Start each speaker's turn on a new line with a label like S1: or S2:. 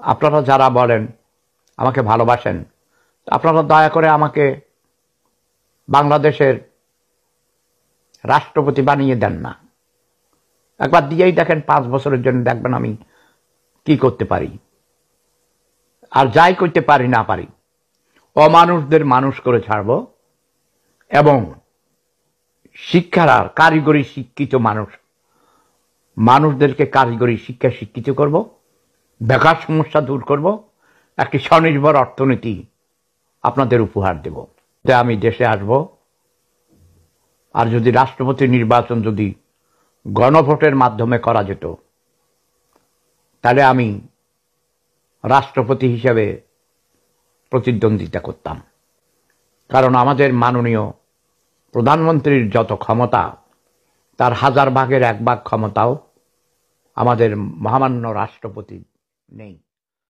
S1: আপনারা যারা বলেন আমাকে ভালোবাসেন, আপনারা দয়া করে আমাকে বাংলাদেশের রাষ্ট্রপতি বানিয়ে দেন না। একবার দিয়েই দেখেন, 5 বছরের জন্য দেখবেন আমি কি করতে পারি। আর যাই করতে পারি না পারি, অমানুষদের মানুষ করে ছাড়ব এবং শিক্ষার কারিগরি শিক্ষিত মানুষদেরকে কারিগরি শিক্ষা শিক্ষিত করব, বেকার সমস্যা দূর করব, একটি স্বনির্ভর অর্থনীতি আপনাদের উপহার দেব। আমি দেশে আসব। আর যদি রাষ্ট্রপতি নির্বাচন যদি গণভোটের মাধ্যমে করা যেত, তাহলে আমি রাষ্ট্রপতি হিসেবে প্রতিদ্বন্দ্বিতা করতাম। কারণ আমাদের মাননীয় প্রধানমন্ত্রীর যত ক্ষমতা, তার 1000 ভাগের 1 ভাগ ক্ষমতাও আমাদের মহামান্য রাষ্ট্রপতি নেই।